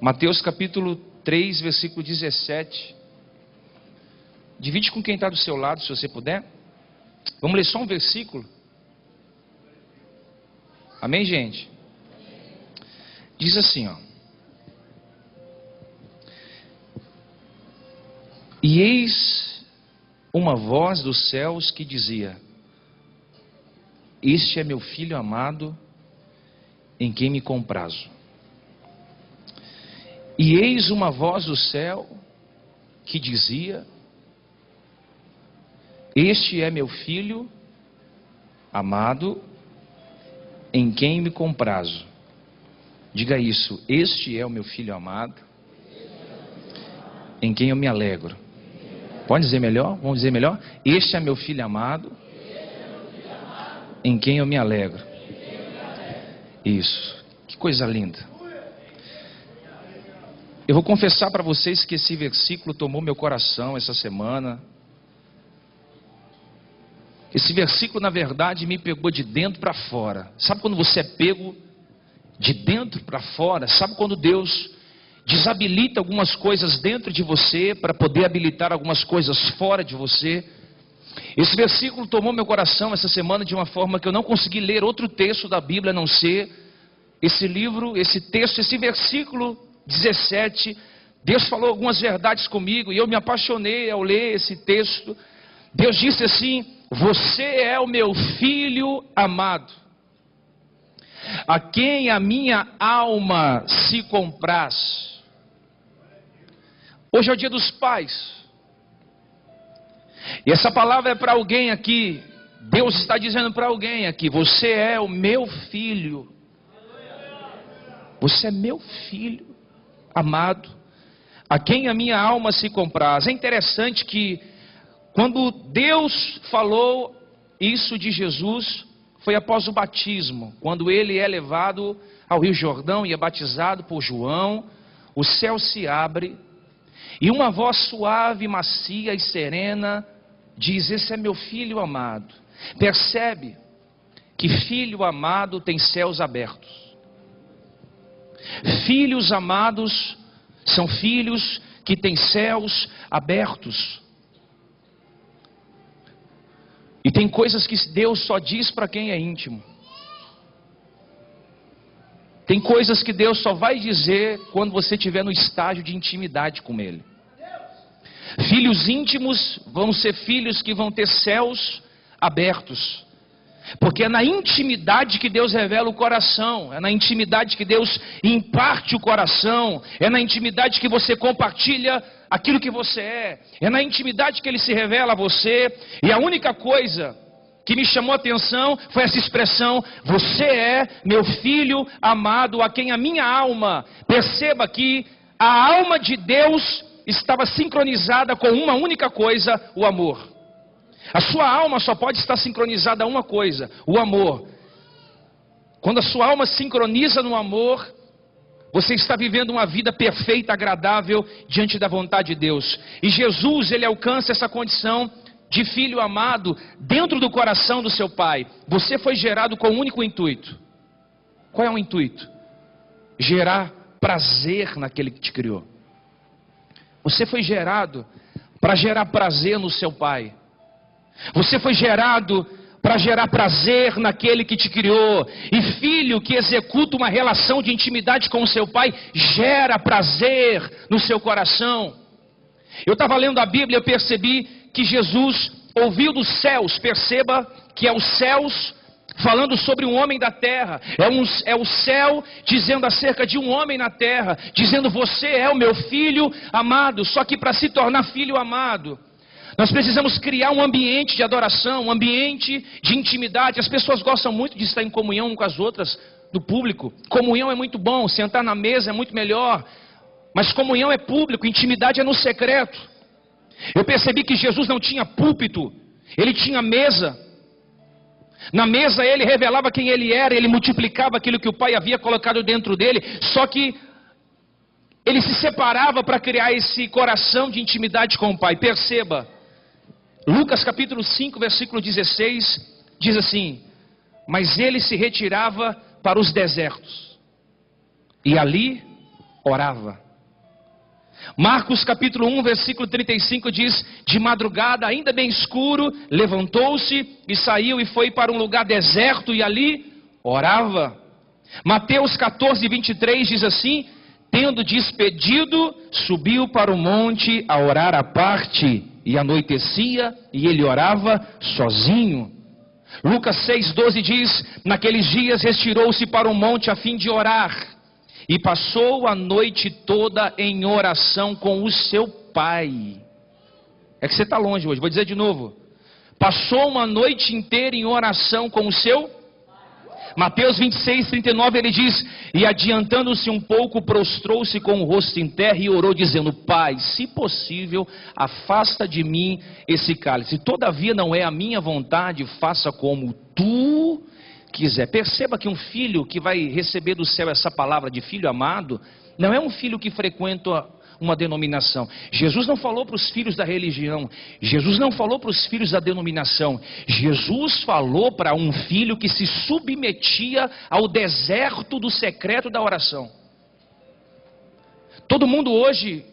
Mateus capítulo 3, versículo 17. Divide com quem está do seu lado, se você puder. Vamos ler só um versículo. Amém, gente? Diz assim, ó. E eis uma voz dos céus que dizia: Este é meu filho amado, em quem me comprazo. E eis uma voz do céu que dizia: Este é meu filho amado, em quem me comprazo. Diga isso: Este é o meu filho amado, em quem eu me alegro. Pode dizer melhor? Vamos dizer melhor? Este é meu filho amado, em quem eu me alegro. Isso. Que coisa linda. Eu vou confessar para vocês que esse versículo tomou meu coração essa semana. Esse versículo, na verdade, me pegou de dentro para fora. Sabe quando você é pego de dentro para fora? Sabe quando Deus desabilita algumas coisas dentro de você para poder habilitar algumas coisas fora de você? Esse versículo tomou meu coração essa semana de uma forma que eu não consegui ler outro texto da Bíblia a não ser esse livro, esse texto, esse versículo 17. Deus falou algumas verdades comigo e eu me apaixonei ao ler esse texto. Deus disse assim: Você é o meu filho amado, a quem a minha alma se compraz. Hoje é o dia dos pais. E essa palavra é para alguém aqui. Deus está dizendo para alguém aqui: Você é o meu filho. Você é meu filho amado, a quem a minha alma se compraz. É interessante que quando Deus falou isso de Jesus, foi após o batismo, quando ele é levado ao Rio Jordão e é batizado por João. O céu se abre e uma voz suave, macia e serena diz: Esse é meu filho amado. Percebe que filho amado tem céus abertos. Filhos amados são filhos que têm céus abertos. E tem coisas que Deus só diz para quem é íntimo. Tem coisas que Deus só vai dizer quando você estiver no estágio de intimidade com Ele. Filhos íntimos vão ser filhos que vão ter céus abertos. Porque é na intimidade que Deus revela o coração. É na intimidade que Deus imparte o coração. É na intimidade que você compartilha aquilo que você é. É na intimidade que Ele se revela a você. E a única coisa que me chamou a atenção foi essa expressão: Você é meu filho amado, a quem a minha alma. Perceba que a alma de Deus estava sincronizada com uma única coisa: o amor. A sua alma só pode estar sincronizada a uma coisa: o amor. Quando a sua alma sincroniza no amor, você está vivendo uma vida perfeita, agradável diante da vontade de Deus. E Jesus, ele alcança essa condição de filho amado dentro do coração do seu Pai. Você foi gerado com um único intuito. Qual é o intuito? Gerar prazer naquele que te criou. Você foi gerado para gerar prazer no seu Pai. Você foi gerado para gerar prazer naquele que te criou. E filho que executa uma relação de intimidade com o seu pai gera prazer no seu coração. Eu estava lendo a Bíblia e eu percebi que Jesus ouviu dos céus. Perceba que é os céus falando sobre um homem da terra. É o céu dizendo acerca de um homem na terra, dizendo: Você é o meu filho amado. Só que para se tornar filho amado, nós precisamos criar um ambiente de adoração, um ambiente de intimidade. As pessoas gostam muito de estar em comunhão com as outras, do público. Comunhão é muito bom, sentar na mesa é muito melhor. Mas comunhão é público, intimidade é no secreto. Eu percebi que Jesus não tinha púlpito, ele tinha mesa. Na mesa ele revelava quem ele era, ele multiplicava aquilo que o Pai havia colocado dentro dele. Só que ele se separava para criar esse coração de intimidade com o Pai. Perceba, Lucas capítulo 5, versículo 16, diz assim: Mas ele se retirava para os desertos, e ali orava. Marcos capítulo 1, versículo 35 diz: de madrugada, ainda bem escuro, levantou-se e saiu e foi para um lugar deserto e ali orava. Mateus 14, 23 diz assim: tendo despedido, subiu para o monte a orar à parte, e anoitecia e ele orava sozinho. Lucas 6, 12 diz: naqueles dias retirou-se para o monte a fim de orar, e passou a noite toda em oração com o seu pai. É que você está longe hoje, vou dizer de novo. Passou uma noite inteira em oração com o seu pai. Mateus 26, 39 ele diz: e adiantando-se um pouco, prostrou-se com o rosto em terra e orou dizendo: Pai, se possível, afasta de mim esse cálice, todavia não é a minha vontade, faça como tu quiser. Perceba que um filho que vai receber do céu essa palavra de filho amado, não é um filho que frequenta uma denominação. Jesus não falou para os filhos da religião, Jesus não falou para os filhos da denominação, Jesus falou para um filho que se submetia ao deserto do secreto da oração. Todo mundo hoje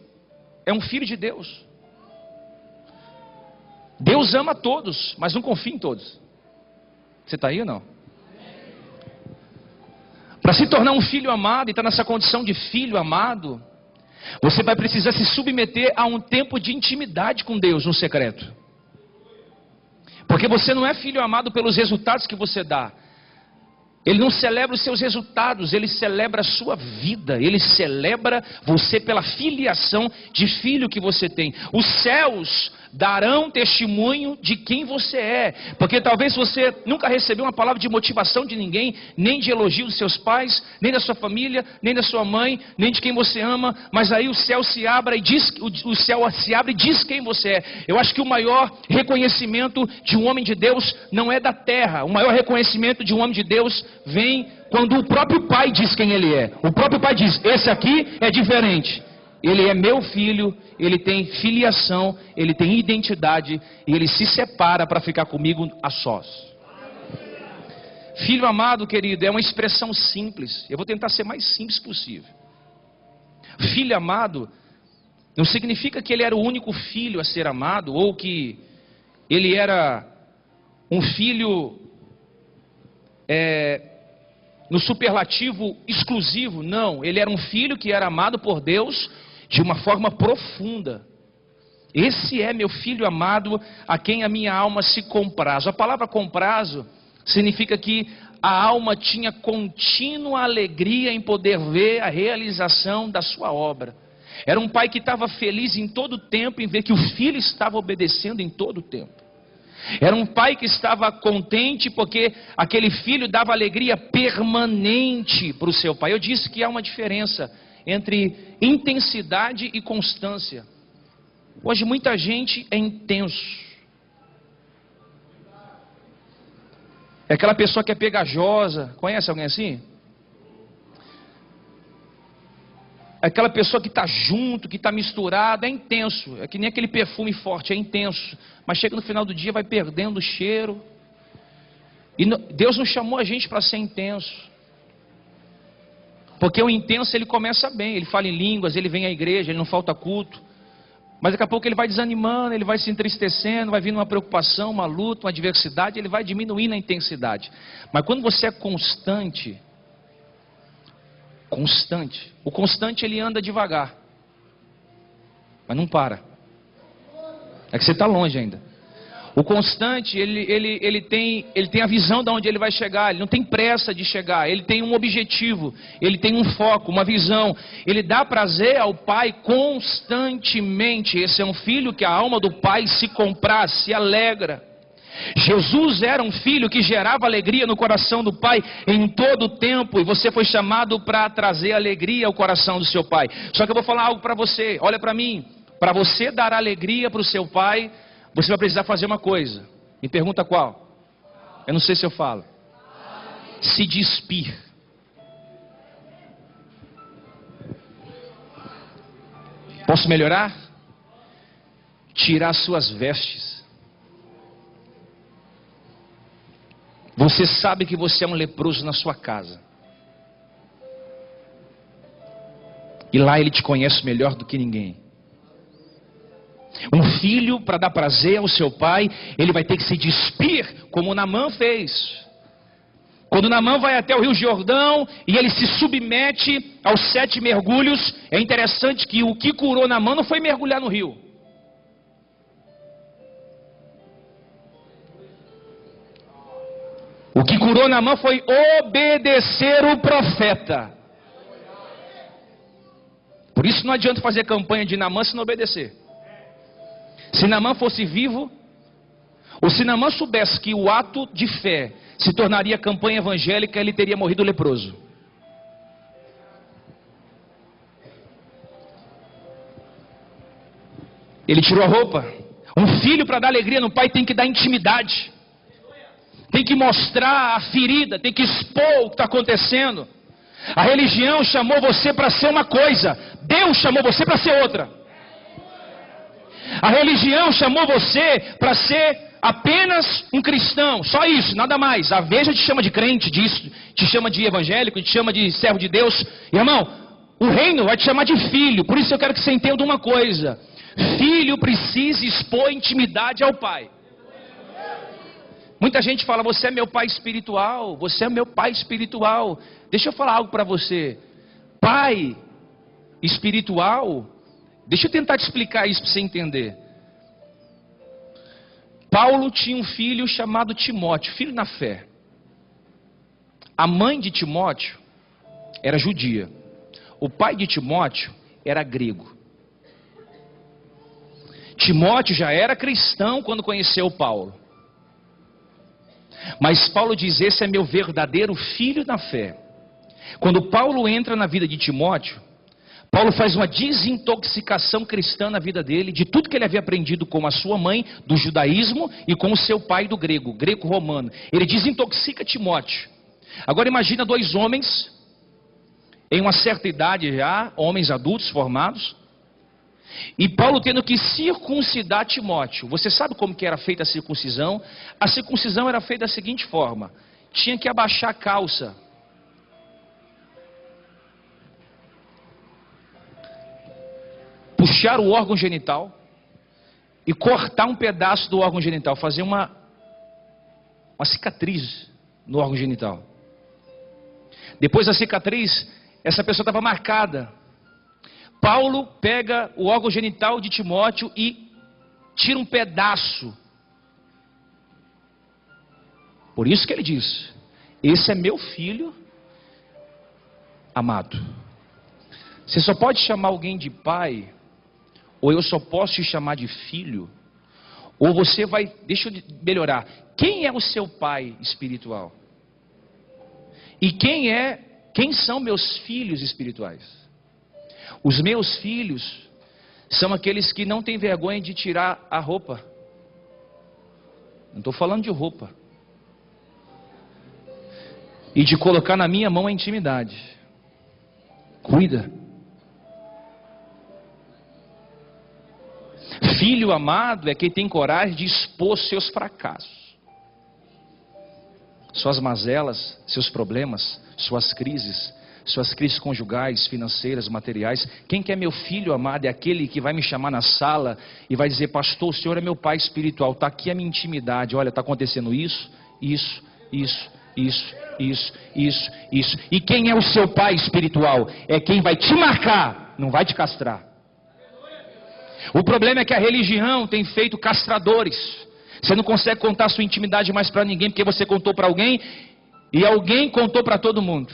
é um filho de Deus. Deus ama todos, mas não confia em todos. Você está aí ou não? Para se tornar um filho amado e estar nessa condição de filho amado, você vai precisar se submeter a um tempo de intimidade com Deus no secreto. Porque você não é filho amado pelos resultados que você dá. Ele não celebra os seus resultados, ele celebra a sua vida. Ele celebra você pela filiação de filho que você tem. Os céus darão testemunho de quem você é. Porque talvez você nunca recebeu uma palavra de motivação de ninguém, nem de elogio dos seus pais, nem da sua família, nem da sua mãe, nem de quem você ama. Mas aí o céu se abre e diz quem você é. Eu acho que o maior reconhecimento de um homem de Deus não é da terra. O maior reconhecimento de um homem de Deus vem quando o próprio pai diz quem ele é. O próprio pai diz: esse aqui é diferente. Ele é meu filho, ele tem filiação, ele tem identidade, e ele se separa para ficar comigo a sós. Filho amado, querido, é uma expressão simples. Eu vou tentar ser mais simples possível. Filho amado não significa que ele era o único filho a ser amado, ou que ele era um filho no superlativo exclusivo. Não, ele era um filho que era amado por Deus de uma forma profunda. Esse é meu filho amado, a quem a minha alma se comprazo. A palavra comprazo significa que a alma tinha contínua alegria em poder ver a realização da sua obra. Era um pai que estava feliz em todo o tempo em ver que o filho estava obedecendo em todo o tempo. Era um pai que estava contente porque aquele filho dava alegria permanente para o seu pai. Eu disse que há uma diferença entre intensidade e constância. Hoje muita gente é intenso. É aquela pessoa que é pegajosa. Conhece alguém assim? É aquela pessoa que está junto, que está misturado, é intenso. É que nem aquele perfume forte, é intenso. Mas chega no final do dia, vai perdendo o cheiro. E Deus não chamou a gente para ser intenso. Porque o intenso, ele começa bem, ele fala em línguas, ele vem à igreja, ele não falta culto. Mas daqui a pouco ele vai desanimando, ele vai se entristecendo, vai vindo uma preocupação, uma luta, uma adversidade, ele vai diminuindo a intensidade. Mas quando você é constante, o constante ele anda devagar, mas não para. É que você está longe ainda. O constante, ele tem a visão de onde ele vai chegar, ele não tem pressa de chegar, ele tem um objetivo, ele tem um foco, uma visão, ele dá prazer ao pai constantemente. Esse é um filho que a alma do pai se compraz, se alegra. Jesus era um filho que gerava alegria no coração do pai em todo o tempo, e você foi chamado para trazer alegria ao coração do seu pai. Só que eu vou falar algo para você, olha para mim, para você dar alegria para o seu pai, você vai precisar fazer uma coisa. Me pergunta qual? Eu não sei se eu falo. Se despir. Posso melhorar? Tirar suas vestes. Você sabe que você é um leproso na sua casa. E lá ele te conhece melhor do que ninguém. Um filho, para dar prazer ao seu pai, ele vai ter que se despir, como Naamã fez. Quando Naamã vai até o Rio Jordão e ele se submete aos 7 mergulhos, é interessante que o que curou Naamã não foi mergulhar no rio. O que curou Naamã foi obedecer o profeta. Por isso não adianta fazer campanha de Naamã se não obedecer. Se Naamã fosse vivo, ou se Naamã soubesse que o ato de fé se tornaria campanha evangélica, ele teria morrido leproso. Ele tirou a roupa. Um filho, para dar alegria no pai, tem que dar intimidade. Tem que mostrar a ferida, tem que expor o que está acontecendo. A religião chamou você para ser uma coisa, Deus chamou você para ser outra. A religião chamou você para ser apenas um cristão, só isso, nada mais. A Veja te chama de crente, te chama de evangélico, te chama de servo de Deus. Irmão, o reino vai te chamar de filho. Por isso eu quero que você entenda uma coisa: filho precisa expor intimidade ao pai. Muita gente fala, você é meu pai espiritual, você é meu pai espiritual. Deixa eu falar algo para você. Pai espiritual, deixa eu tentar te explicar isso para você entender. Paulo tinha um filho chamado Timóteo, filho na fé. A mãe de Timóteo era judia. O pai de Timóteo era grego. Timóteo já era cristão quando conheceu Paulo. Mas Paulo diz, esse é meu verdadeiro filho na fé. Quando Paulo entra na vida de Timóteo, Paulo faz uma desintoxicação cristã na vida dele, de tudo que ele havia aprendido com a sua mãe, do judaísmo, e com o seu pai do greco-romano. Ele desintoxica Timóteo. Agora imagina 2 homens, em uma certa idade já, homens adultos formados, e Paulo tendo que circuncidar Timóteo. Você sabe como que era feita a circuncisão? A circuncisão era feita da seguinte forma: tinha que abaixar a calça, puxar o órgão genital e cortar um pedaço do órgão genital, fazer uma cicatriz no órgão genital. Depois da cicatriz, essa pessoa estava marcada. Paulo pega o órgão genital de Timóteo e tira um pedaço. Por isso que ele diz, esse é meu filho amado. Você só pode chamar alguém de pai, ou eu só posso te chamar de filho, ou você vai, deixa eu melhorar, quem é o seu pai espiritual? E quem são meus filhos espirituais? Os meus filhos são aqueles que não têm vergonha de tirar a roupa. Não estou falando de roupa. E de colocar na minha mão a intimidade. Cuida. Filho amado é quem tem coragem de expor seus fracassos, suas mazelas, seus problemas, suas crises conjugais, financeiras, materiais. Quem que é meu filho amado é aquele que vai me chamar na sala e vai dizer, pastor, o senhor é meu pai espiritual, está aqui a minha intimidade, olha, está acontecendo isso. E quem é o seu pai espiritual? É quem vai te marcar, não vai te castrar. O problema é que a religião tem feito castradores. Você não consegue contar a sua intimidade mais para ninguém, porque você contou para alguém e alguém contou para todo mundo.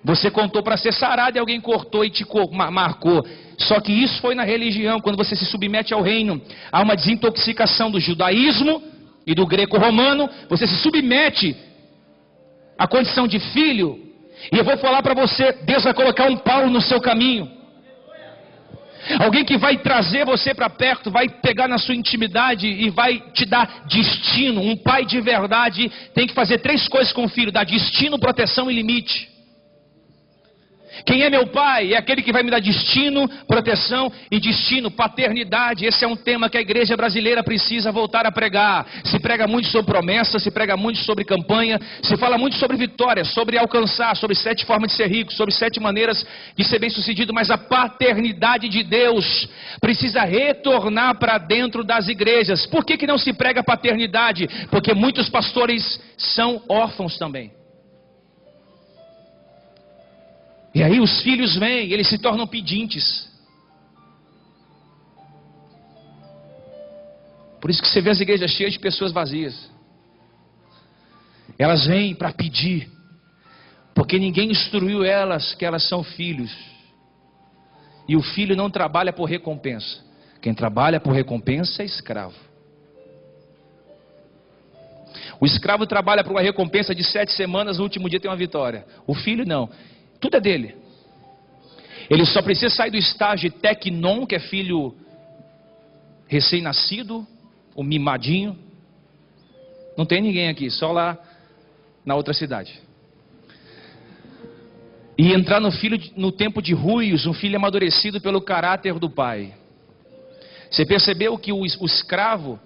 Você contou para ser sarado e alguém cortou e te marcou. Só que isso foi na religião. Quando você se submete ao reino, há uma desintoxicação do judaísmo e do greco-romano. Você se submete à condição de filho. E eu vou falar para você, Deus vai colocar um Paulo no seu caminho. Alguém que vai trazer você para perto, vai pegar na sua intimidade e vai te dar destino. Um pai de verdade tem que fazer 3 coisas com o filho: dar destino, proteção e limite. Quem é meu pai? É aquele que vai me dar destino, proteção e destino, paternidade. Esse é um tema que a igreja brasileira precisa voltar a pregar. Se prega muito sobre promessa, se prega muito sobre campanha, se fala muito sobre vitória, sobre alcançar, sobre 7 formas de ser rico, sobre 7 maneiras de ser bem-sucedido, mas a paternidade de Deus precisa retornar para dentro das igrejas. Por que não se prega paternidade? Porque muitos pastores são órfãos também. E aí os filhos vêm, eles se tornam pedintes. Por isso que você vê as igrejas cheias de pessoas vazias. Elas vêm para pedir, porque ninguém instruiu elas que elas são filhos. E o filho não trabalha por recompensa. Quem trabalha por recompensa é escravo. O escravo trabalha por uma recompensa de 7 semanas, no último dia tem uma vitória. O filho não. Tudo é dele. Ele só precisa sair do estágio tecnon, que é filho recém-nascido, o mimadinho. Não tem ninguém aqui, só lá na outra cidade. E entrar no tempo de ruios, um filho amadurecido pelo caráter do pai. Você percebeu que o escravo,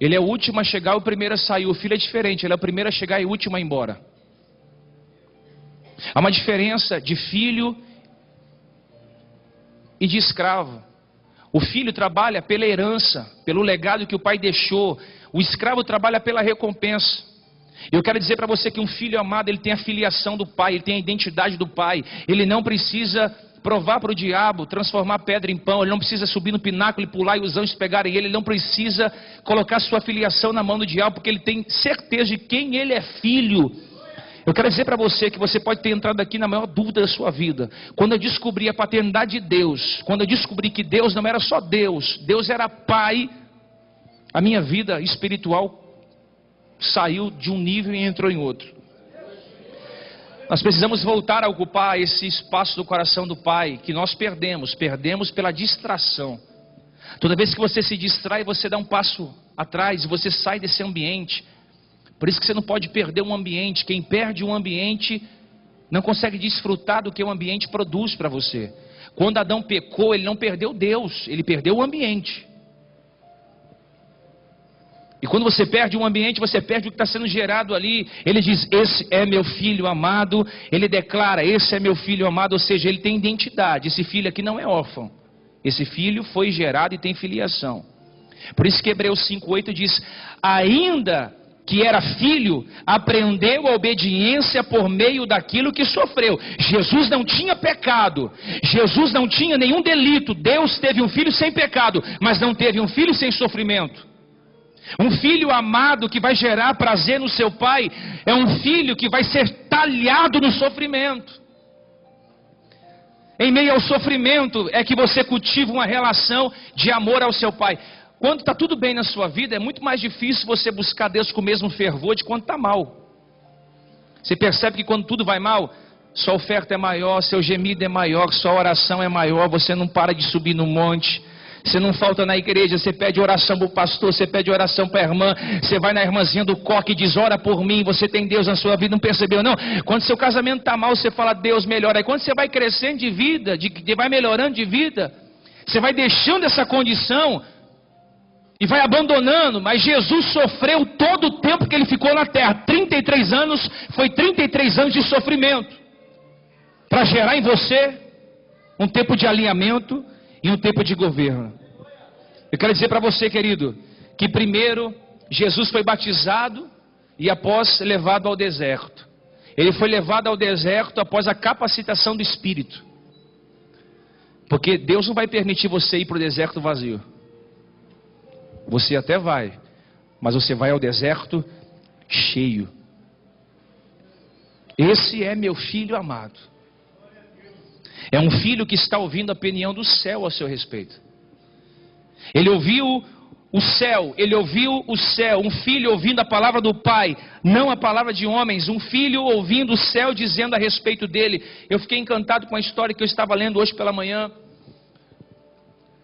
ele é o último a chegar e o primeiro a sair. O filho é diferente, ele é o primeiro a chegar e o último a ir embora. Há uma diferença de filho e de escravo. O filho trabalha pela herança, pelo legado que o pai deixou. O escravo trabalha pela recompensa. Eu quero dizer para você que um filho amado, ele tem a filiação do pai, ele tem a identidade do pai. Ele não precisa provar para o diabo, transformar pedra em pão. Ele não precisa subir no pináculo e pular e os anjos pegarem ele. Ele não precisa colocar sua filiação na mão do diabo, porque ele tem certeza de quem ele é filho. Eu quero dizer para você que você pode ter entrado aqui na maior dúvida da sua vida. Quando eu descobri a paternidade de Deus, quando eu descobri que Deus não era só Deus, Deus era Pai, a minha vida espiritual saiu de um nível e entrou em outro. Nós precisamos voltar a ocupar esse espaço do coração do Pai, que nós perdemos pela distração. Toda vez que você se distrai, você dá um passo atrás, e você sai desse ambiente. Por isso que você não pode perder um ambiente. Quem perde um ambiente não consegue desfrutar do que o ambiente produz para você. Quando Adão pecou, ele não perdeu Deus, ele perdeu o ambiente. E quando você perde um ambiente, você perde o que está sendo gerado ali. Ele diz, esse é meu filho amado. Ele declara, esse é meu filho amado. Ou seja, ele tem identidade. Esse filho aqui não é órfão. Esse filho foi gerado e tem filiação. Por isso que Hebreus 5:8 diz, ainda que era filho, aprendeu a obediência por meio daquilo que sofreu. Jesus não tinha pecado, Jesus não tinha nenhum delito. Deus teve um filho sem pecado, mas não teve um filho sem sofrimento. Um filho amado que vai gerar prazer no seu pai, é um filho que vai ser talhado no sofrimento. Em meio ao sofrimento é que você cultiva uma relação de amor ao seu pai. Quando está tudo bem na sua vida, é muito mais difícil você buscar Deus com o mesmo fervor de quando está mal. Você percebe que quando tudo vai mal, sua oferta é maior, seu gemido é maior, sua oração é maior, você não para de subir no monte, você não falta na igreja, você pede oração para o pastor, você pede oração para a irmã, você vai na irmãzinha do coque e diz, ora por mim, você tem Deus na sua vida, não percebeu não? Quando seu casamento está mal, você fala, Deus melhora. Aí quando você vai crescendo de vida, vai melhorando de vida, você vai deixando essa condição e vai abandonando. Mas Jesus sofreu todo o tempo que ele ficou na terra. 33 anos, foi 33 anos de sofrimento, para gerar em você um tempo de alinhamento e um tempo de governo. Eu quero dizer para você, querido, que primeiro Jesus foi batizado e após levado ao deserto. Ele foi levado ao deserto após a capacitação do Espírito. Porque Deus não vai permitir você ir para o deserto vazio. Você até vai, mas você vai ao deserto cheio. Esse é meu filho amado. É um filho que está ouvindo a opinião do céu a seu respeito. Ele ouviu o céu, um filho ouvindo a palavra do pai, não a palavra de homens, um filho ouvindo o céu dizendo a respeito dele. Eu fiquei encantado com a história que eu estava lendo hoje pela manhã.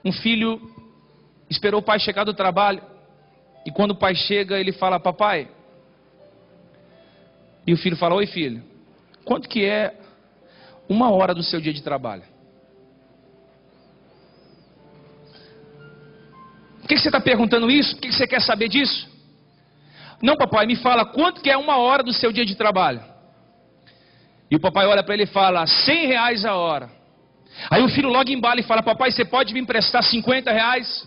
Um filho esperou o pai chegar do trabalho, e quando o pai chega, ele fala, papai, e o filho fala, oi filho, quanto que é 1 hora do seu dia de trabalho. Por que você está perguntando isso? Por que você quer saber disso? Não, papai, me fala quanto que é 1 hora do seu dia de trabalho. E o papai olha para ele e fala, R$100 a hora. Aí o filho logo embala e fala, papai, você pode me emprestar R$50?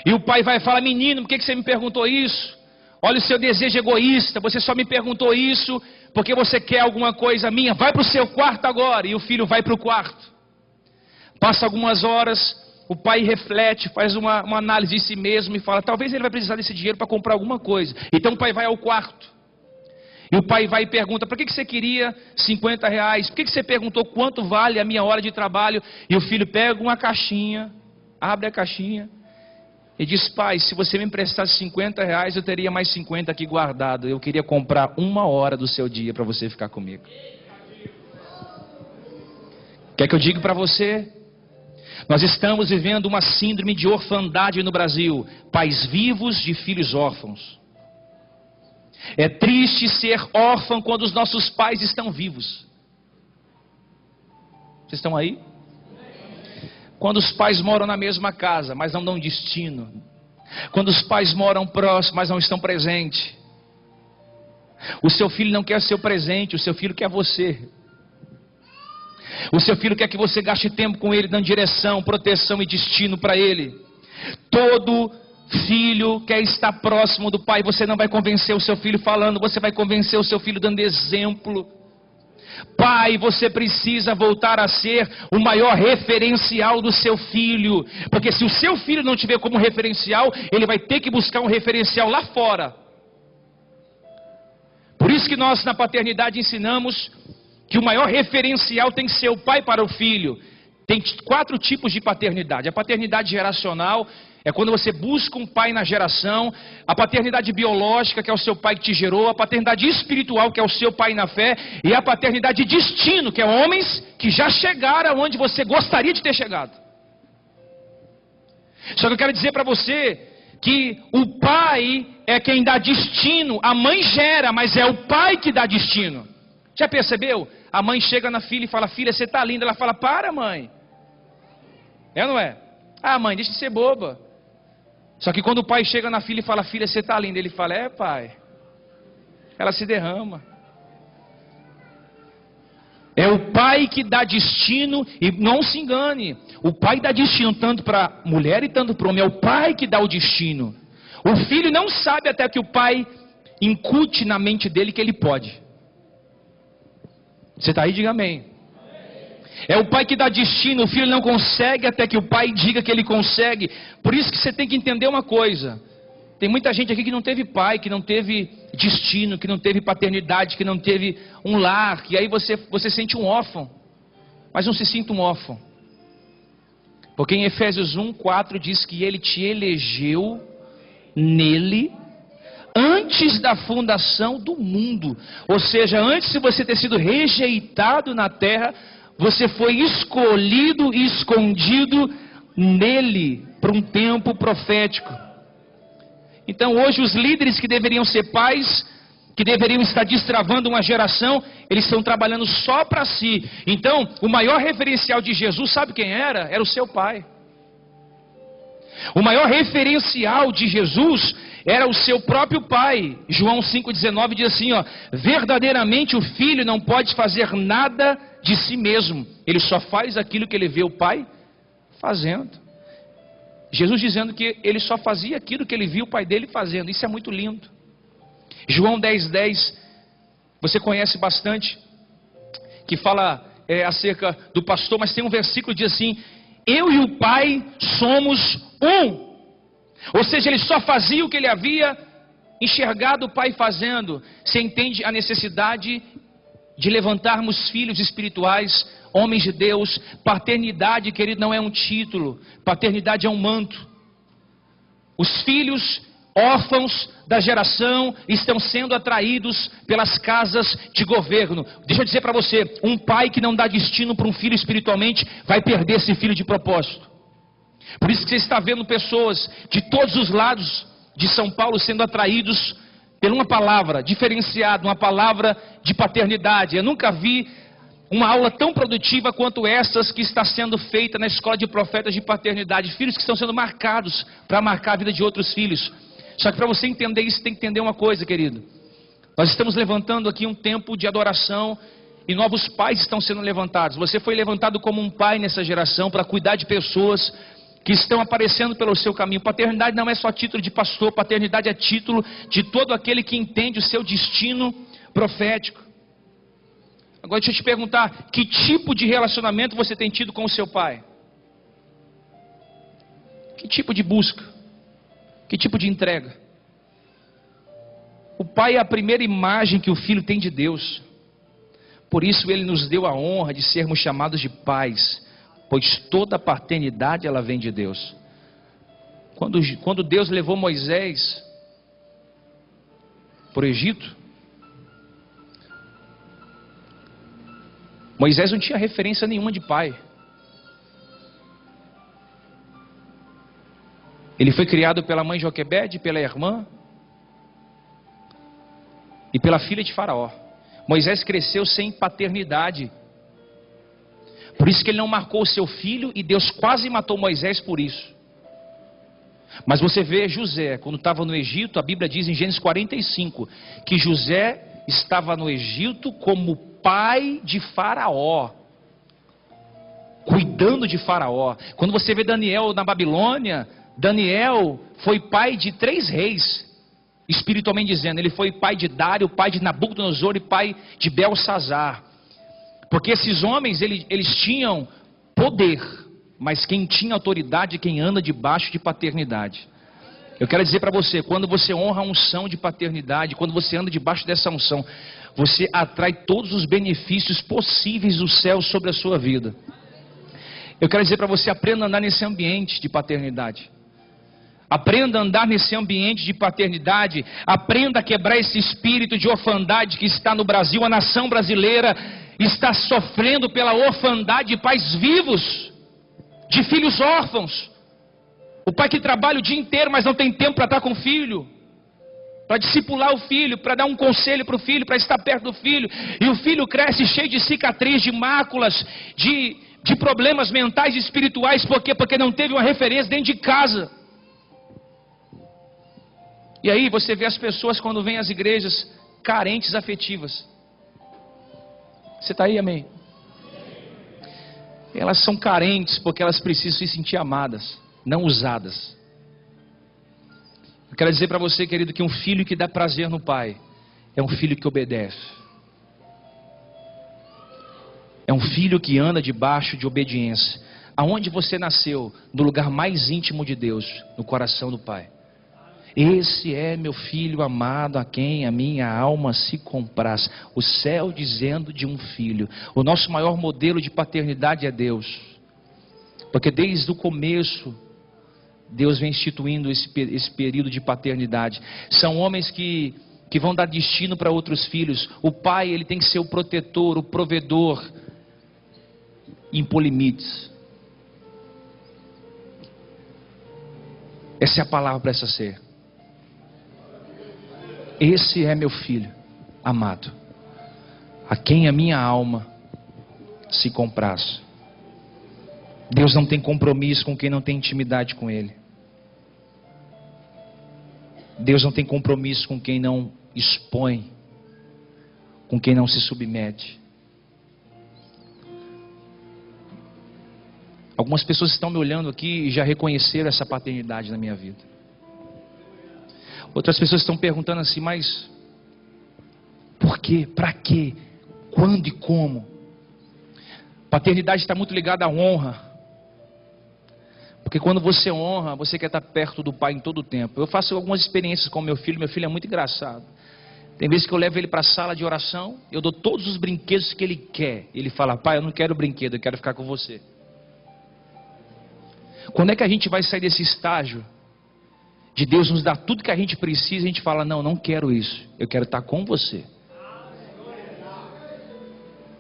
E o pai vai falar, menino, por que você me perguntou isso? Olha o seu desejo egoísta, você só me perguntou isso porque você quer alguma coisa minha. Vai para o seu quarto agora. E o filho vai para o quarto. Passa algumas horas, o pai reflete, faz uma análise de si mesmo e fala, talvez ele vai precisar desse dinheiro para comprar alguma coisa. Então o pai vai ao quarto. E o pai vai e pergunta, para que você queria R$50? Por que você perguntou quanto vale a minha hora de trabalho? E o filho pega uma caixinha, abre a caixinha e diz, pai, se você me emprestasse R$50, eu teria mais 50 aqui guardado. Eu queria comprar 1 hora do seu dia para você ficar comigo. Quer que eu diga para você? Nós estamos vivendo uma síndrome de orfandade no Brasil. Pais vivos de filhos órfãos. É triste ser órfão quando os nossos pais estão vivos. Vocês estão aí? Quando os pais moram na mesma casa, mas não dão destino. Quando os pais moram próximos, mas não estão presentes. O seu filho não quer seu presente, o seu filho quer você. O seu filho quer que você gaste tempo com ele, dando direção, proteção e destino para ele. Todo filho quer estar próximo do pai. Você não vai convencer o seu filho falando, você vai convencer o seu filho dando exemplo. Pai, você precisa voltar a ser o maior referencial do seu filho. Porque se o seu filho não tiver como referencial, ele vai ter que buscar um referencial lá fora. Por isso que nós na paternidade ensinamos que o maior referencial tem que ser o pai para o filho. Tem 4 tipos de paternidade. A paternidade geracional é quando você busca um pai na geração. A paternidade biológica, que é o seu pai que te gerou. A paternidade espiritual, que é o seu pai na fé. E a paternidade destino, que é homens que já chegaram onde você gostaria de ter chegado. Só que eu quero dizer para você que o pai é quem dá destino. A mãe gera, mas é o pai que dá destino. Já percebeu? A mãe chega na filha e fala, filha, você está linda. Ela fala, para, mãe. É ou não é? Ah, mãe, deixa de ser boba. Só que quando o pai chega na filha e fala, filha, você está linda. Ele fala, é, pai. Ela se derrama. É o pai que dá destino. E não se engane, o pai dá destino tanto para a mulher e tanto para o homem. É o pai que dá o destino. O filho não sabe até que o pai incute na mente dele que ele pode. Você está aí? Diga amém. É o pai que dá destino. O filho não consegue até que o pai diga que ele consegue. Por isso que você tem que entender uma coisa. Tem muita gente aqui que não teve pai, que não teve destino, que não teve paternidade, que não teve um lar. E aí você sente um órfão. Mas não se sinta um órfão. Porque em Efésios 1:4 diz que ele te elegeu nele antes da fundação do mundo. Ou seja, antes de você ter sido rejeitado na terra, você foi escolhido e escondido nele para um tempo profético. Então hoje os líderes que deveriam ser pais, que deveriam estar destravando uma geração, eles estão trabalhando só para si. Então o maior referencial de Jesus, sabe quem era? Era o seu pai. O maior referencial de Jesus era o seu próprio pai. João 5,19 diz assim, ó, verdadeiramente o filho não pode fazer nada de si mesmo. Ele só faz aquilo que ele vê o pai fazendo. Jesus dizendo que ele só fazia aquilo que ele viu o pai dele fazendo. Isso é muito lindo. João 10:10, você conhece bastante, que fala acerca do pastor, mas tem um versículo que diz assim, eu e o pai somos um. Ou seja, ele só fazia o que ele havia enxergado o pai fazendo. Você entende a necessidade de levantarmos filhos espirituais, homens de Deus. Paternidade, querido, não é um título. Paternidade é um manto. Os filhos órfãos da geração estão sendo atraídos pelas casas de governo. Deixa eu dizer para você, um pai que não dá destino para um filho espiritualmente, vai perder esse filho de propósito. Por isso que você está vendo pessoas de todos os lados de São Paulo sendo atraídos por uma palavra diferenciada, uma palavra de paternidade. Eu nunca vi uma aula tão produtiva quanto essas que está sendo feita na escola de profetas de paternidade. Filhos que estão sendo marcados para marcar a vida de outros filhos. Só que para você entender isso, tem que entender uma coisa, querido. Nós estamos levantando aqui um tempo de adoração e novos pais estão sendo levantados. Você foi levantado como um pai nessa geração para cuidar de pessoas que estão aparecendo pelo seu caminho. Paternidade não é só título de pastor, paternidade é título de todo aquele que entende o seu destino profético. Agora deixa eu te perguntar, que tipo de relacionamento você tem tido com o seu pai? Que tipo de busca? Que tipo de entrega? O pai é a primeira imagem que o filho tem de Deus. Por isso ele nos deu a honra de sermos chamados de pais, pois toda a paternidade ela vem de Deus. Quando Deus levou Moisés para o Egito, Moisés não tinha referência nenhuma de pai. Ele foi criado pela mãe Joquebede, pela irmã e pela filha de Faraó. Moisés cresceu sem paternidade. Por isso que ele não marcou o seu filho e Deus quase matou Moisés por isso. Mas você vê José, quando estava no Egito, a Bíblia diz em Gênesis 45, que José estava no Egito como pai de Faraó, cuidando de Faraó. Quando você vê Daniel na Babilônia, Daniel foi pai de 3 reis, espiritualmente dizendo. Ele foi pai de Dário, pai de Nabucodonosor e pai de Belsazar. Porque esses homens, eles tinham poder, mas quem tinha autoridade, quem anda debaixo de paternidade. Eu quero dizer para você, quando você honra a unção de paternidade, quando você anda debaixo dessa unção, você atrai todos os benefícios possíveis do céu sobre a sua vida. Eu quero dizer para você, aprenda a andar nesse ambiente de paternidade. Aprenda a andar nesse ambiente de paternidade. Aprenda a quebrar esse espírito de orfandade que está no Brasil. A nação brasileira está sofrendo pela orfandade de pais vivos, de filhos órfãos. O pai que trabalha o dia inteiro, mas não tem tempo para estar com o filho, para discipular o filho, para dar um conselho para o filho, para estar perto do filho. E o filho cresce cheio de cicatriz, de máculas, de problemas mentais e espirituais. Por quê? Porque não teve uma referência dentro de casa. E aí você vê as pessoas quando vêm às igrejas carentes afetivas. Você está aí, amém? Elas são carentes porque elas precisam se sentir amadas, não usadas. Eu quero dizer para você, querido, que um filho que dá prazer no pai é um filho que obedece. É um filho que anda debaixo de obediência. Aonde você nasceu? No lugar mais íntimo de Deus, no coração do pai. Esse é meu filho amado, a quem a minha alma se compraz. O céu dizendo de um filho. O nosso maior modelo de paternidade é Deus. Porque desde o começo, Deus vem instituindo esse período de paternidade. São homens que vão dar destino para outros filhos. O pai, ele tem que ser o protetor, o provedor, impor limites. Essa é a palavra para essa ser. Esse é meu filho amado, a quem a minha alma se compraz. Deus não tem compromisso com quem não tem intimidade com Ele. Deus não tem compromisso com quem não expõe, com quem não se submete. Algumas pessoas estão me olhando aqui e já reconheceram essa paternidade na minha vida. Outras pessoas estão perguntando assim, mas por quê? Para quê? Quando e como? Paternidade está muito ligada à honra. Porque quando você honra, você quer estar perto do pai em todo o tempo. Eu faço algumas experiências com meu filho é muito engraçado. Tem vezes que eu levo ele para a sala de oração, eu dou todos os brinquedos que ele quer. Ele fala, pai, eu não quero brinquedo, eu quero ficar com você. Quando é que a gente vai sair desse estágio de Deus nos dar tudo que a gente precisa, a gente fala, não quero isso, eu quero estar com você.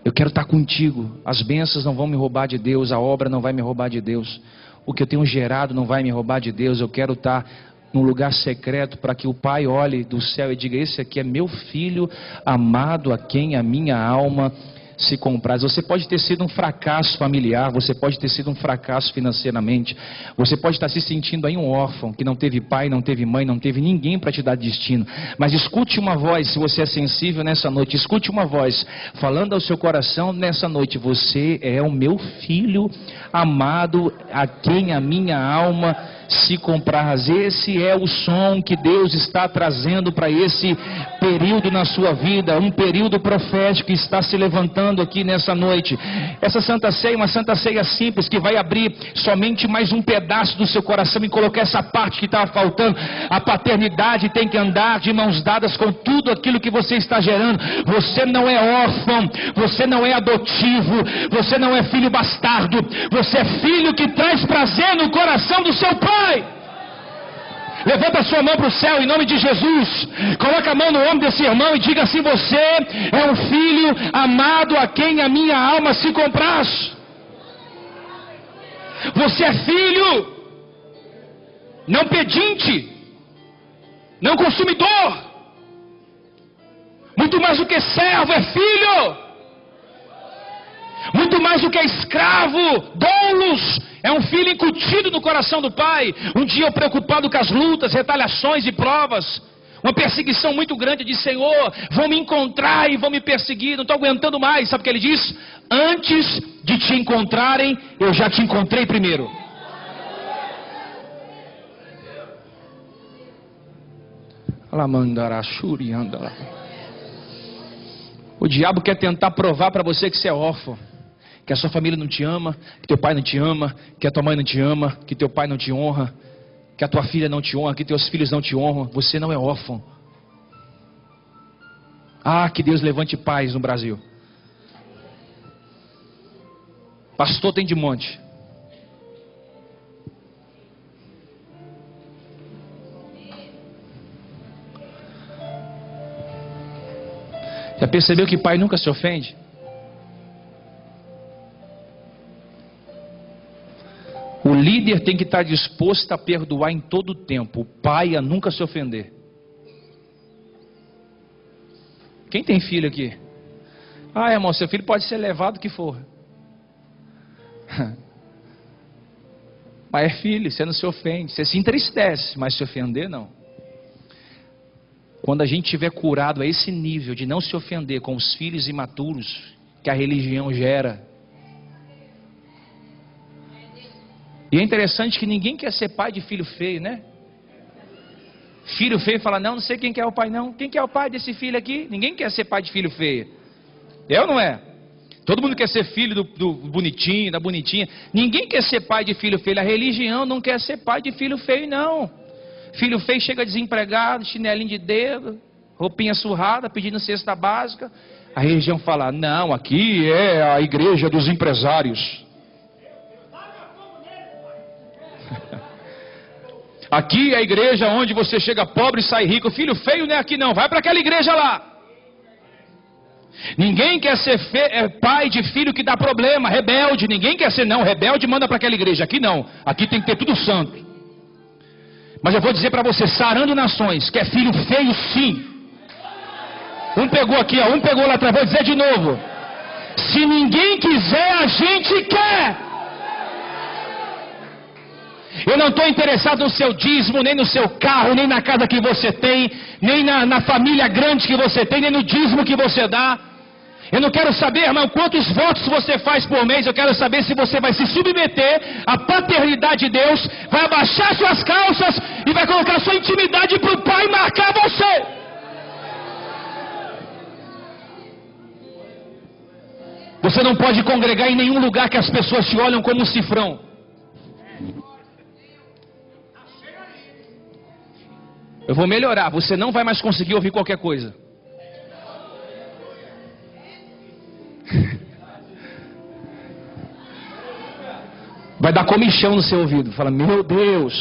Eu quero estar contigo, as bênçãos não vão me roubar de Deus, a obra não vai me roubar de Deus, o que eu tenho gerado não vai me roubar de Deus. Eu quero estar num lugar secreto para que o Pai olhe do céu e diga, esse aqui é meu filho amado, a quem a minha alma se compraz. Você pode ter sido um fracasso familiar, você pode ter sido um fracasso financeiramente, você pode estar se sentindo aí um órfão, que não teve pai, não teve mãe, não teve ninguém para te dar destino. Mas escute uma voz, se você é sensível nessa noite, escute uma voz falando ao seu coração nessa noite: você é o meu filho amado, a quem a minha alma se compraz. Esse é o som que Deus está trazendo para esse período na sua vida, um período profético que está se levantando aqui nessa noite. Essa Santa Ceia, uma Santa Ceia simples, que vai abrir somente mais um pedaço do seu coração e colocar essa parte que estava faltando. A paternidade tem que andar de mãos dadas com tudo aquilo que você está gerando. Você não é órfão, você não é adotivo, você não é filho bastardo, você é filho que traz prazer no coração do seu pai. Levanta a sua mão para o céu em nome de Jesus. Coloca a mão no ombro desse irmão e diga assim: você é um filho amado a quem a minha alma se compraz. Você é filho, não pedinte, não consumidor, muito mais do que servo, é filho. Muito mais do que escravo, doulos, é um filho incutido no coração do pai. Um dia eu preocupado com as lutas, retaliações e provas, uma perseguição muito grande, de Senhor, vão me encontrar e vão me perseguir, não estou aguentando mais. Sabe o que ele diz? Antes de te encontrarem, eu já te encontrei primeiro. O diabo quer tentar provar para você que você é órfão, que a sua família não te ama, que teu pai não te ama, que a tua mãe não te ama, que teu pai não te honra, que a tua filha não te honra, que teus filhos não te honram. Você não é órfão. Ah, que Deus levante paz no Brasil. Pastor tem de monte. Já percebeu que pai nunca se ofende? O líder tem que estar disposto a perdoar em todo o tempo. O pai a nunca se ofender. Quem tem filho aqui? Ah, irmão, seu filho pode ser levado o que for. Mas é filho, você não se ofende. Você se entristece, mas se ofender não. Quando a gente tiver curado a esse nível de não se ofender com os filhos imaturos que a religião gera. E é interessante que ninguém quer ser pai de filho feio, né? Filho feio fala: não sei quem que é o pai não. Quem que é o pai desse filho aqui? Ninguém quer ser pai de filho feio. É ou não é? Todo mundo quer ser filho do bonitinho, da bonitinha. Ninguém quer ser pai de filho feio. A religião não quer ser pai de filho feio, não. Filho feio chega desempregado, chinelinho de dedo, roupinha surrada, pedindo cesta básica. A religião fala: não, aqui é a igreja dos empresários. Aqui é a igreja onde você chega pobre e sai rico. Filho feio não é aqui não, vai para aquela igreja lá. Ninguém quer ser pai de filho que dá problema, rebelde. Ninguém quer ser não, rebelde manda para aquela igreja. Aqui não, aqui tem que ter tudo santo. Mas eu vou dizer para você, sarando nações, que é filho feio sim. Um pegou aqui, ó, um pegou lá atrás, vou dizer de novo. Se ninguém quiser, a gente quer. Eu não estou interessado no seu dízimo, nem no seu carro, nem na casa que você tem, nem na família grande que você tem, nem no dízimo que você dá. Eu não quero saber, irmão, quantos votos você faz por mês. Eu quero saber se você vai se submeter à paternidade de Deus, vai abaixar suas calças e vai colocar sua intimidade para o Pai marcar você. Você não pode congregar em nenhum lugar que as pessoas te olham como um cifrão. Eu vou melhorar, você não vai mais conseguir ouvir qualquer coisa. Vai dar comichão no seu ouvido. Fala: meu Deus,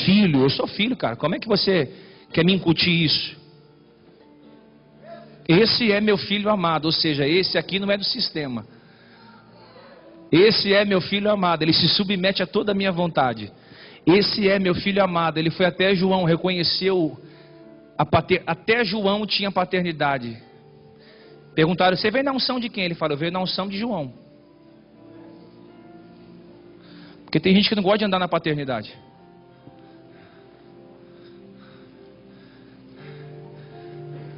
filho, eu sou filho, cara. Como é que você quer me incutir isso? Esse é meu filho amado. Ou seja, esse aqui não é do sistema. Esse é meu filho amado. Ele se submete a toda a minha vontade. Esse é meu filho amado. Ele foi até João, reconheceu até João tinha paternidade. Perguntaram, você veio na unção de quem? Ele falou, eu veio na unção de João. Porque tem gente que não gosta de andar na paternidade.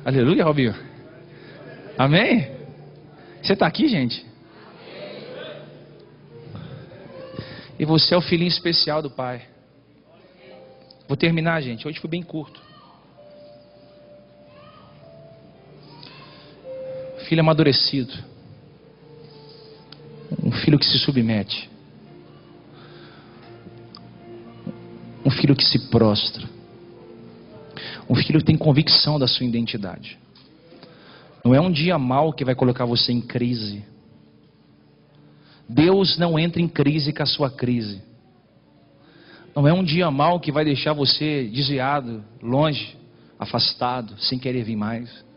Aleluia, Robinho. Amém? Você está aqui, gente? E você é o filhinho especial do Pai. Vou terminar, gente. Hoje foi bem curto. Filho amadurecido. Um filho que se submete. Um filho que se prostra. Um filho que tem convicção da sua identidade. Não é um dia mau que vai colocar você em crise. Deus não entra em crise com a sua crise. Não é um dia mau que vai deixar você desviado, longe, afastado, sem querer vir mais.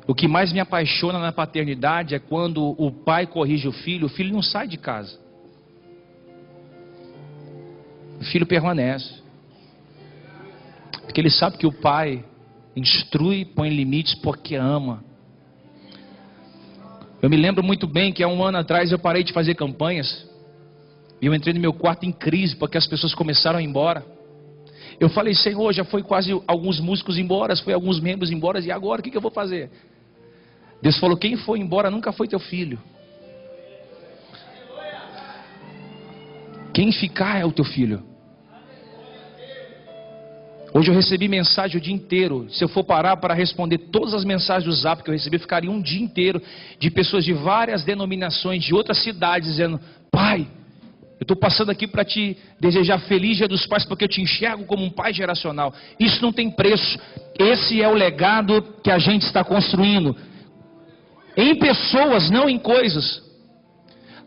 O que mais me apaixona na paternidade é quando o pai corrige o filho não sai de casa. O filho permanece. Porque ele sabe que o pai instrui, põe limites porque ama. Eu me lembro muito bem que há um ano atrás eu parei de fazer campanhas. E eu entrei no meu quarto em crise porque as pessoas começaram a ir embora. Eu falei, Senhor, já foi quase alguns músicos embora, foi alguns membros embora, e agora o que eu vou fazer? Deus falou, quem foi embora nunca foi teu filho. Quem ficar é o teu filho. Hoje eu recebi mensagem o dia inteiro. Se eu for parar para responder todas as mensagens do Zap que eu recebi, eu ficaria um dia inteiro de pessoas de várias denominações, de outras cidades, dizendo, pai, eu estou passando aqui para te desejar feliz Dia dos Pais, porque eu te enxergo como um pai geracional. Isso não tem preço. Esse é o legado que a gente está construindo. Em pessoas, não em coisas.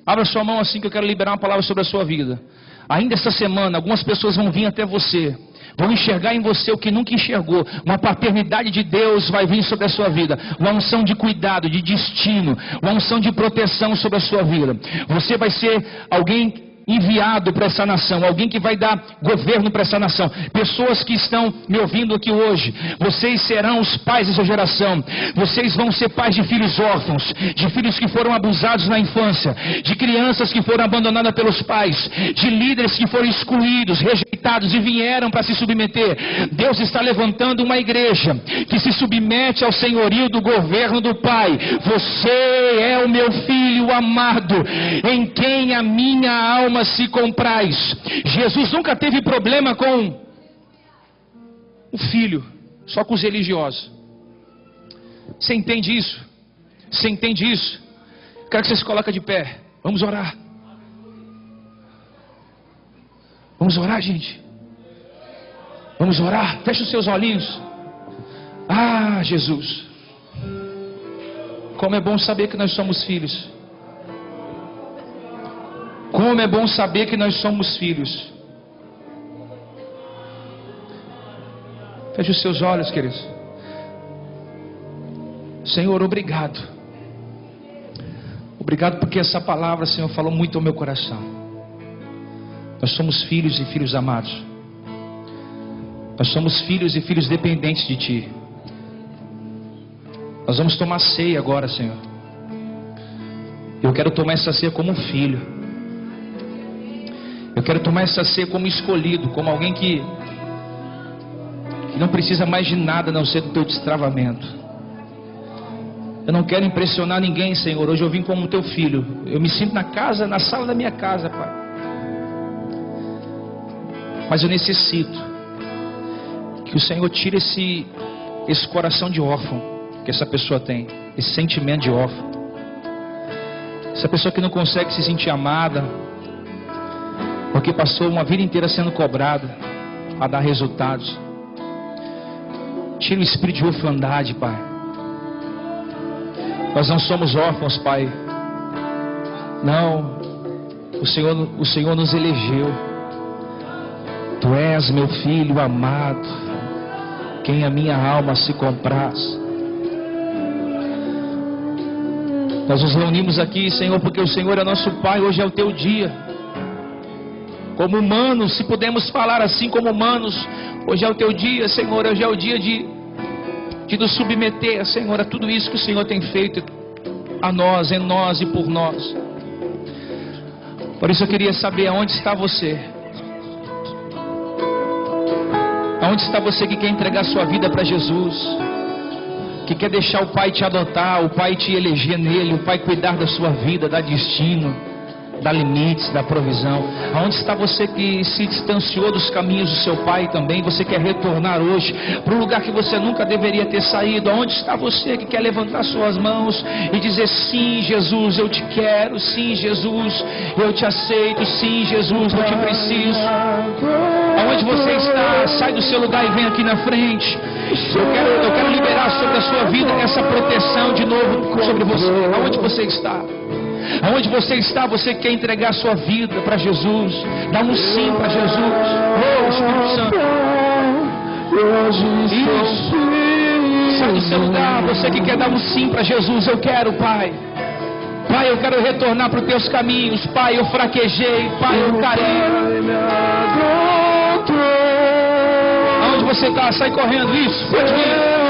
Abra sua mão assim que eu quero liberar uma palavra sobre a sua vida. Ainda essa semana, algumas pessoas vão vir até você. Vão enxergar em você o que nunca enxergou. Uma paternidade de Deus vai vir sobre a sua vida. Uma unção de cuidado, de destino. Uma unção de proteção sobre a sua vida. Você vai ser alguém enviado para essa nação, alguém que vai dar governo para essa nação. Pessoas que estão me ouvindo aqui hoje, vocês serão os pais dessa geração. Vocês vão ser pais de filhos órfãos, de filhos que foram abusados na infância, de crianças que foram abandonadas pelos pais, de líderes que foram excluídos, rejeitados e vieram para se submeter. Deus está levantando uma igreja que se submete ao senhorio do governo do Pai. Você é o meu filho amado, em quem a minha alma se comprais. Jesus nunca teve problema com o filho, só com os religiosos. Você entende isso? Você entende isso? Quero que você se coloque de pé. Vamos orar. Vamos orar, gente. Vamos orar. Feche os seus olhinhos. Ah, Jesus. Como é bom saber que nós somos filhos. Como é bom saber que nós somos filhos. Feche os seus olhos, queridos. Senhor, obrigado. Obrigado porque essa palavra, Senhor, falou muito ao meu coração. Nós somos filhos e filhos amados. Nós somos filhos e filhos dependentes de Ti. Nós vamos tomar ceia agora, Senhor. Eu quero tomar essa ceia como um filho. Eu quero tomar essa ceia como escolhido, como alguém que não precisa mais de nada a não ser do Teu destravamento. Eu não quero impressionar ninguém, Senhor. Hoje eu vim como Teu filho. Eu me sinto na sala da minha casa, Pai. Mas eu necessito que o Senhor tire esse coração de órfão que essa pessoa tem, esse sentimento de órfão. Essa pessoa que não consegue se sentir amada, porque passou uma vida inteira sendo cobrada a dar resultados. Tira o espírito de orfandade, Pai. Nós não somos órfãos, Pai. Não. O Senhor nos elegeu. Tu és meu filho amado, quem a minha alma se compraz. Nós nos reunimos aqui, Senhor, porque o Senhor é nosso Pai. Hoje é o Teu dia. Como humanos, se podemos falar assim como humanos, hoje é o Teu dia, Senhor. Hoje é o dia de de nos submeter, Senhor, a tudo isso que o Senhor tem feito a nós, em nós e por nós. Por isso eu queria saber aonde está você. Aonde está você que quer entregar sua vida para Jesus, que quer deixar o Pai te adotar, o Pai te eleger nele, o Pai cuidar da sua vida, dar destino, dar limites, dar provisão. Aonde está você que se distanciou dos caminhos do seu Pai também? Você quer retornar hoje para um lugar que você nunca deveria ter saído? Aonde está você que quer levantar suas mãos e dizer: sim, Jesus, eu te quero, sim, Jesus, eu te aceito, sim, Jesus, eu te preciso. Aonde você está? Sai do seu lugar e vem aqui na frente. Eu quero liberar sobre a sua vida essa proteção de novo sobre você. Aonde você está? Aonde você está, você quer entregar sua vida para Jesus, dá um sim para Jesus. Oh, Espírito Santo. Isso. Sai do seu lugar, você que quer dar um sim para Jesus. Eu quero, Pai. Pai, eu quero retornar para os teus caminhos. Pai, eu fraquejei. Pai, eu caí. Aonde você está? Sai correndo. Isso, pode vir.